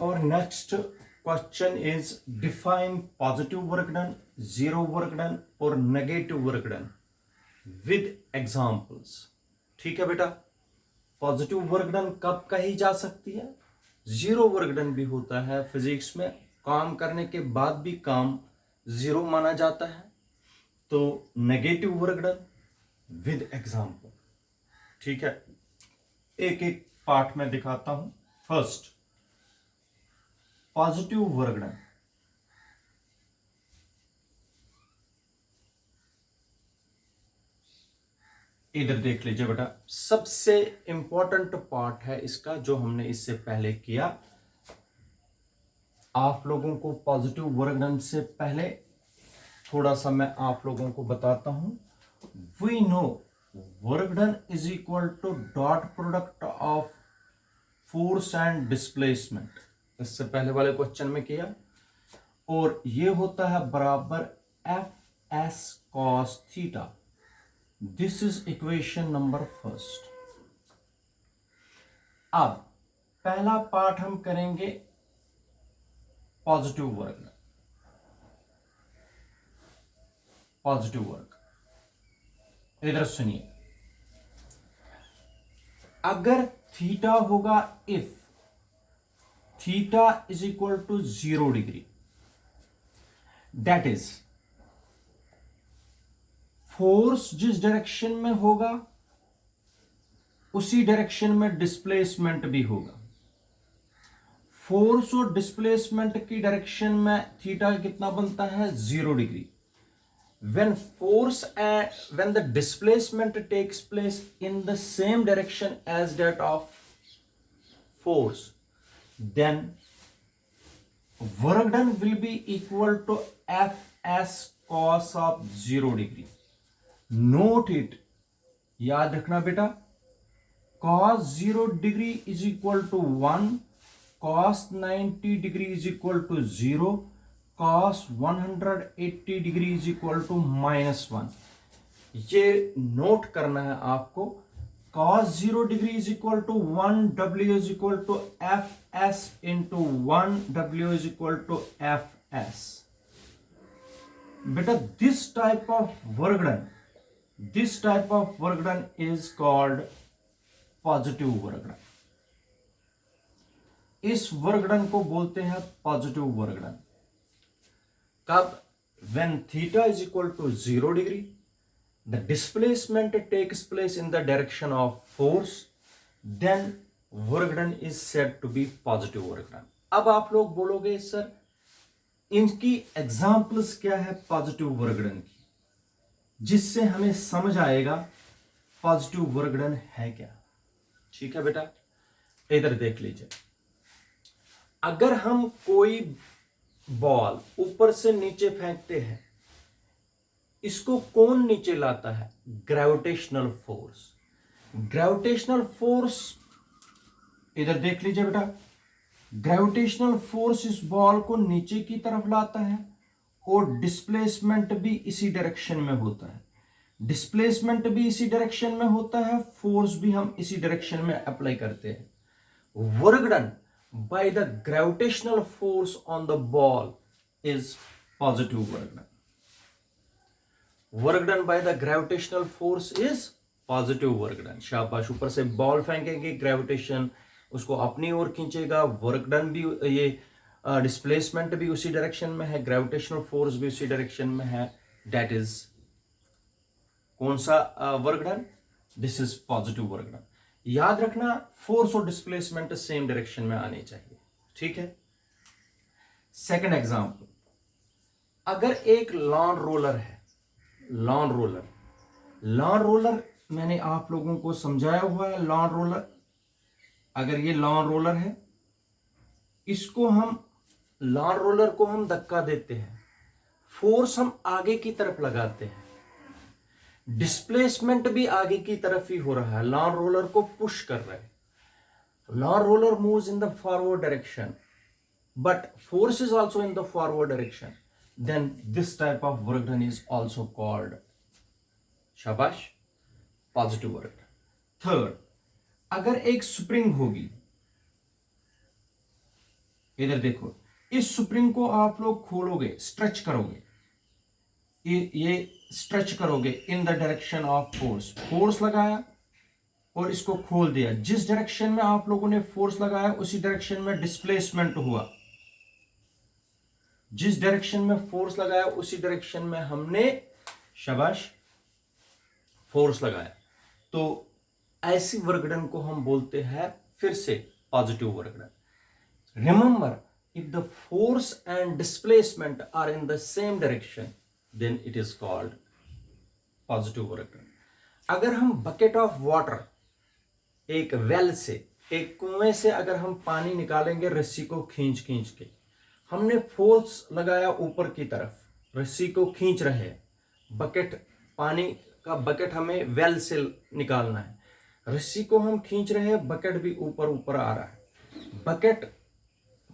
Our next question is define positive work done, zero work done or negative work done with examples. ठीक है बेटा, positive work done कब कही जा सकती है? जीरो वर्क डन भी होता है फिजिक्स में, काम करने के बाद भी काम जीरो माना जाता है. तो negative work done with example. ठीक है, एक एक पार्ट में दिखाता हूं. First, positive work done. इधर देख लीजिए बेटा, सबसे इंपॉर्टेंट पार्ट है इसका जो हमने इससे पहले किया. आप लोगों को पॉजिटिव वर्क डन से पहले थोड़ा सा मैं आप लोगों को बताता हूं. We know work done is equal to dot product of force and displacement. इससे पहले वाले क्वेश्चन में किया, और ये होता है बराबर F S cos theta. This is equation number first. अब पहला पार्ट हम करेंगे पॉजिटिव वर्क. पॉजिटिव वर्क इधर सुनिए. अगर थीटा होगा, if theta is equal to 0 degree, that is force जिस डायरेक्शन में होगा उसी डायरेक्शन में डिस्प्लेसमेंट भी होगा. फोर्स और डिस्प्लेसमेंट की डायरेक्शन में थीटा कितना बनता है? 0 degree. when the displacement takes place in the same direction as that of force, then work done will be equal to fs cos of 0 degree. Note it, याद रखना बेटा, cos 0 degree is equal to 1, cos 90 degree is equal to 0, cos 180 degree is equal to -1. ये note करना है आपको. cos 0 degree is equal to 1, w is equal to F S into 1, w is equal to F S. बेटा, this type of work done is called positive work done. इस work done को बोलते हैं positive work done. कब? when theta is equal to 0 degree, the displacement takes place in the direction of force, then work done is said to be positive work done. अब आप लोग बोलोगे sir इनकी examples क्या है पॉजिटिव वर्क डन की, जिससे हमें समझ आएगा पॉजिटिव वर्क डन है क्या. ठीक है बेटा, इधर देख लीजिए. अगर हम कोई बॉल ऊपर से नीचे फेंकते हैं, इसको कौन नीचे लाता है? Gravitational force. ग्रेविटेशनल फोर्स इधर देख लीजिए बेटा, ग्रेविटेशनल फोर्स इस बॉल को नीचे की तरफ लाता है और डिस्प्लेसमेंट भी इसी डायरेक्शन में होता है. डिस्प्लेसमेंट भी इसी डायरेक्शन में होता है, फोर्स भी हम इसी डायरेक्शन में अप्लाई करते हैं. Work done by the gravitational force on the ball is positive work done. Work done by the gravitational force is positive work done. शाबाश. ऊपर से बॉल फेंकेंगे, ग्रेविटेशन उसको अपनी ओर खींचेगा. वर्क डन भी, ये डिस्प्लेसमेंट भी उसी डायरेक्शन में है, ग्रेविटेशनल फोर्स भी उसी डायरेक्शन में है. दैट इज कौन सा work done? This is positive work done. याद रखना, फोर्स और डिस्प्लेसमेंट सेम डायरेक्शन में आनी चाहिए. ठीक है. सेकंड एग्जांपल, अगर एक लॉन रोलर है, लॉन रोलर मैंने आप लोगों को समझाया हुआ है. लॉन रोलर, अगर ये लॉन रोलर है, लॉन रोलर को हम धक्का देते हैं, फोर्स हम आगे की तरफ लगाते हैं, डिस्प्लेसमेंट भी आगे की तरफ ही हो रहा है, लॉन रोलर को पुश कर रहे हैं. Lawn roller moves in the forward direction, but force is also in the forward direction. Then this type of work done is also called, शाबाश, पॉजिटिव वर्क. थर्ड, अगर एक स्प्रिंग होगी, इधर देखो, इस स्प्रिंग को आप लोग खोलोगे, स्ट्रेच करोगे, ये स्ट्रेच करोगे in the direction of force, force लगाया और इसको खोल दिया। जिस डायरेक्शन में आप लोगों ने फोर्स लगाया उसी डायरेक्शन में डिस्प्लेसमेंट हुआ। जिस डायरेक्शन में फोर्स लगाया उसी डायरेक्शन में हमने शाबाश फोर्स लगाया। तो ऐसी वर्क डन को हम बोलते हैं फिर से positive work done. Remember, if the force and displacement are in the same direction, then it is called positive work done. अगर हम बकेट ऑफ वाटर, एक वेल से, एक कुएं से अगर हम पानी निकालेंगे रस्सी को खींच खींच के, हमने फोर्स लगाया ऊपर की तरफ, रस्सी को खींच रहे हैं, बकेट, पानी का बकेट हमें वेल से निकालना है, रस्सी को हम खींच रहे हैं, बकेट भी ऊपर ऊपर आ रहा है। बकेट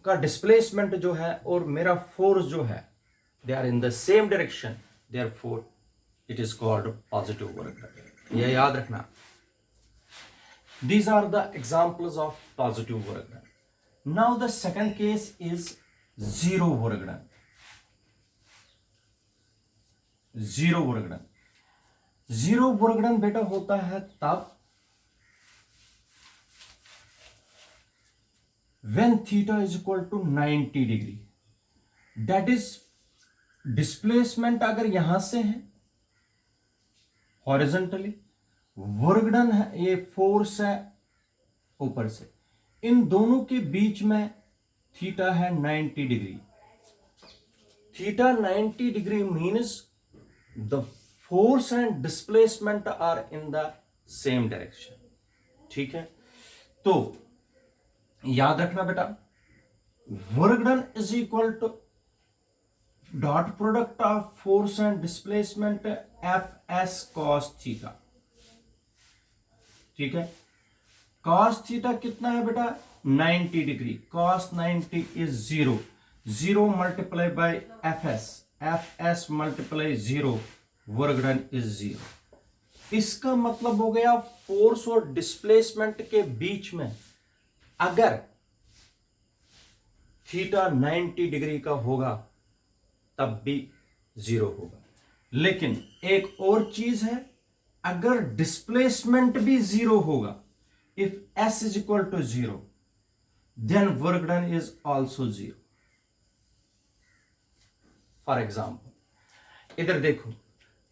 का डिस्प्लेसमेंट जो है और मेरा फोर्स जो है, they are in the same direction, therefore it is called positive work done. यह याद रखना। These are the examples of positive work done. Now the second case is zero work done. Zero work done, zero work done बेटा होता है तब when theta is equal to 90 degree, that is displacement अगर यहां से है horizontally, work done है, ये फोर्स है ऊपर से, इन दोनों के बीच में थीटा है 90 degree. Theta 90 degree means the force and displacement are in the same direction. ठीक है, तो याद रखना बेटा, work done is equal to dot product of force and displacement F S cos theta. ठीक है, कॉस थीटा कितना है बेटा 90 degree, cos 90 is 0, 0 multiply by F S multiply 0, work done is 0। इसका मतलब हो गया फोर्स और डिस्प्लेसमेंट के बीच में अगर थीटा 90 डिग्री का होगा तब भी 0 होगा। लेकिन एक और चीज है, अगर डिस्प्लेसमेंट भी 0 होगा, if s is equal to 0, then work done is also 0। For example इधर देखो,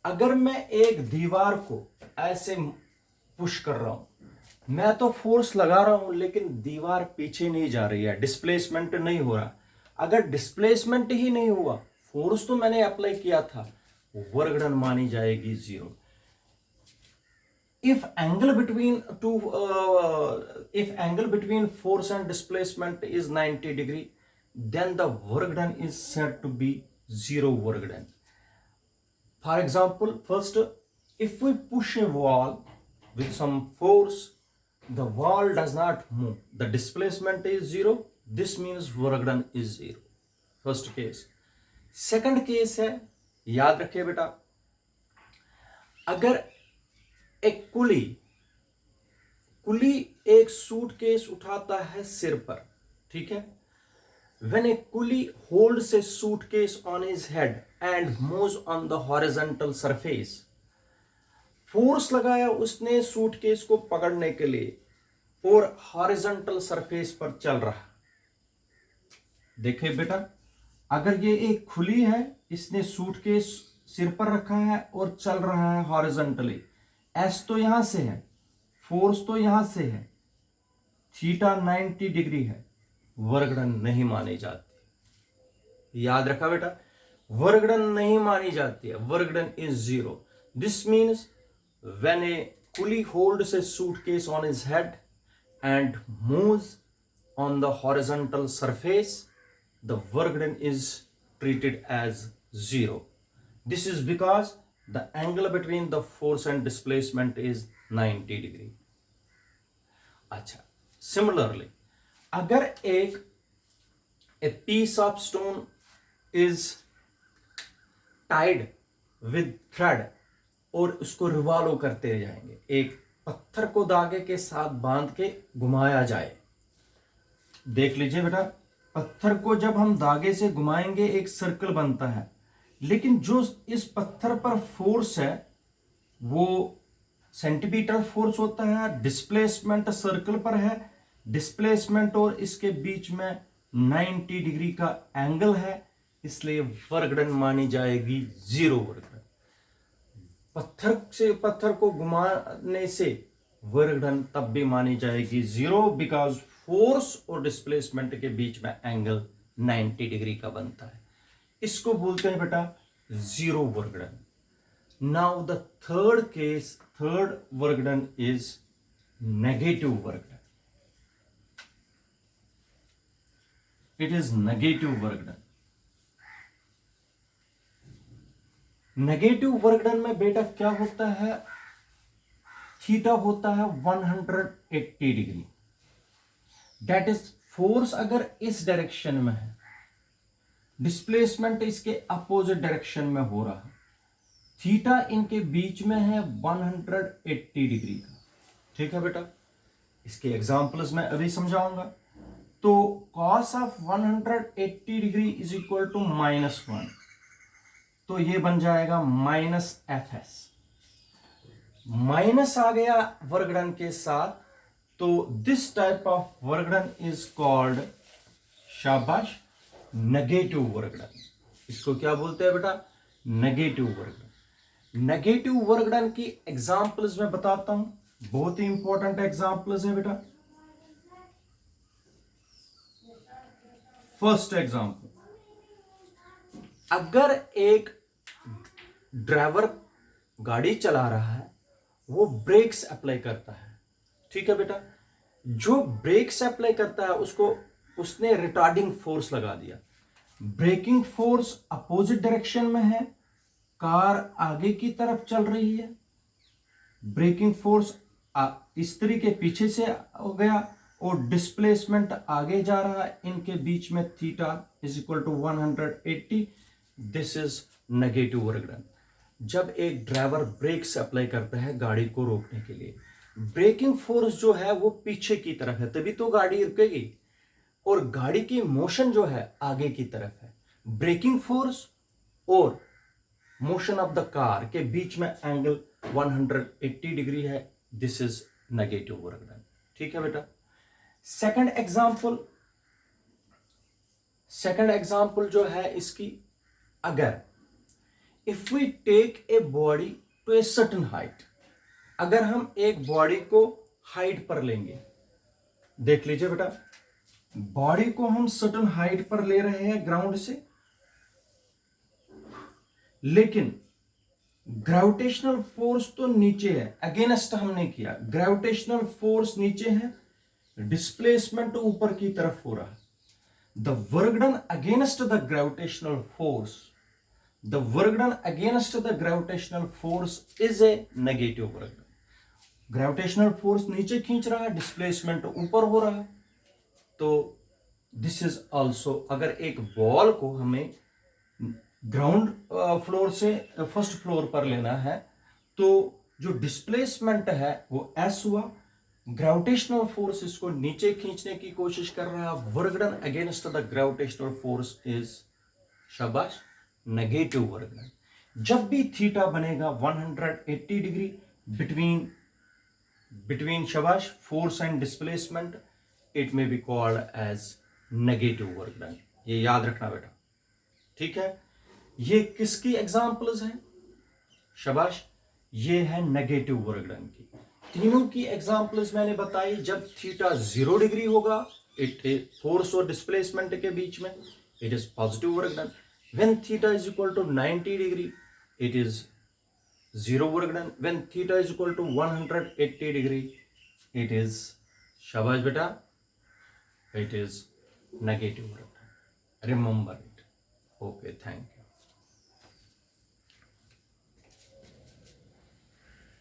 अगर मैं एक दीवार को ऐसे पुश कर रहा हूं, मैं तो फोर्स लगा रहा हूं लेकिन दीवार पीछे नहीं जा रही है, डिस्प्लेसमेंट नहीं हो रहा। अगर डिस्प्लेसमेंट ही नहीं हुआ, फोर्स तो मैंने अप्लाई किया था, वर्क डन मानी जाएगी 0। if angle between force and displacement is 90 degree, then the work done is said to be 0 work done. For example, first, if we push a wall with some force, the wall does not move, the displacement is 0, this means work done is 0. First case. Second case है, याद रखिए बेटा, अगर एक कुली एक suitcase उठाता है सिर पर, ठीक है, when a pulley holds a suitcase on his head and moves on the horizontal surface, force लगाया उसने सूटकेस को पकड़ने के लिए और हॉरिजॉन्टल सरफेस पर चल रहा। देखिए बेटा, अगर ये एक खुली है, इसने सूटकेस सिर पर रखा है और चल रहा है हॉरिजॉन्टली, एस तो यहां से है, फोर्स तो यहां से है, थीटा 90 डिग्री है, वर्क डन नहीं मानी जाती। याद रखा बेटा, वर्क डन नहीं मानी जाती है, work done is 0। This means when a pulley holds a suitcase on his head and moves on the horizontal surface, the work done is treated as 0. This is because the angle between the force and displacement is 90 degree. अच्छा, similarly, अगर a piece of stone is tied with thread और उसको revolve करते जाएंगे, एक पत्थर को धागे के साथ बांध के घुमाया जाए, देख लीजिए बेटा, पत्थर को जब हम धागे से घुमाएंगे एक सर्कल बनता है, लेकिन जो इस पत्थर पर फोर्स है वो सेंटीमीटर फोर्स होता है, डिस्प्लेसमेंट सर्कल पर है, डिस्प्लेसमेंट और इसके बीच में 90 डिग्री का एंगल है, इसलिए वर्क डन मानी जाएगी 0 वर्क डन। पत्थर को घुमाने से वर्क डन तब भी मानी जाएगी 0 बिकॉज फोर्स और डिस्प्लेसमेंट के बीच में एंगल 90 डिग्री का बनता है। इसको बोलते हैं बेटा 0 work done. Now the third work done is negative work done. It is negative work done. Negative work done में बेटा क्या होता है, थीटा होता है 180 डिग्री। दैट इज फोर्स अगर इस डायरेक्शन में है, डिस्प्लेसमेंट इसके अपोजिट डायरेक्शन में हो रहा है, थीटा इनके बीच में है 180 डिग्री का। ठीक है बेटा, इसके एग्जांपल्स मैं अभी समझाऊंगा। तो cos of 180 degree is equal to -1, तो ये बन जाएगा -fs। माइनस आ गया वर्क डन के साथ, तो this type of work done is called, शाबाश, नेगेटिव वर्क डन। इसको क्या बोलते हैं बेटा, negative work done. Negative work done की एग्जांपल्स मैं बताता हूं, बहुत ही इंपॉर्टेंट एग्जांपल्स है बेटा। फर्स्ट एग्जांपल, अगर एक ड्राइवर गाड़ी चला रहा है, वो ब्रेक्स अप्लाई करता है। ठीक है बेटा, जो ब्रेक्स अप्लाई करता है उसने रिटार्डिंग फोर्स लगा दिया। ब्रेकिंग फोर्स अपोजिट डायरेक्शन में है, कार आगे की तरफ चल रही है, ब्रेकिंग फोर्स इस तरीके पीछे से हो गया और डिस्प्लेसमेंट आगे जा रहा है, इनके बीच में theta is equal to 180। This is negative work done. जब एक ड्राइवर ब्रेक्स अप्लाई करता है गाड़ी को रोकने के लिए, ब्रेकिंग फोर्स जो है वो पीछे की तरफ है, तभी तो गाड़ी रुकेगी, और गाड़ी की मोशन जो है आगे की तरफ है। ब्रेकिंग फोर्स और मोशन ऑफ द कार के बीच में एंगल 180 डिग्री है। This is negative work done. ठीक है बेटा, सेकंड एग्जांपल जो है इसकी, अगर if we take a body to a certain height, अगर हम एक बॉडी को हाइट पर लेंगे, देख लीजिए बेटा, बॉडी को हम सर्टेन हाइट पर ले रहे हैं ग्राउंड से, लेकिन ग्रेविटेशनल फोर्स तो नीचे है, अगेंस्ट हमने किया, ग्रेविटेशनल फोर्स नीचे है, डिस्प्लेसमेंट ऊपर की तरफ हो रहा है। The work done against the gravitational force, the work done against the gravitational force is a negative work done. Gravitational force नीचे खींच रहा है, डिस्प्लेसमेंट ऊपर हो रहा है, तो दिस इज ऑल्सो, अगर एक बॉल को हमें ग्राउंड फ्लोर से फर्स्ट फ्लोर पर लेना है, तो जो डिस्प्लेसमेंट है वो एस हुआ, ग्रेविटेशनल फोर्स इसको नीचे खींचने की कोशिश कर रहा है, work done against the gravitational force is, शाबाश, नेगेटिव वर्क डन। जब भी थीटा बनेगा 180 डिग्री बिटवीन शाबाश force and displacement, it may be called as negative work done. ये याद रखना बेटा। ठीक है, ये किसकी एग्जांपल्स हैं, शाबाश, ये है नेगेटिव वर्क डन की। तीनों की एग्जांपल्स मैंने बताई। जब थीटा 0 डिग्री होगा, इट फोर्स और डिस्प्लेसमेंट के बीच में, it is positive work done. When theta is equal to 90 degree, it is 0 work done. When theta is equal to 180 degree, it is, शाबाश बेटा, it is negative work done. Remember it. Okay, thank you.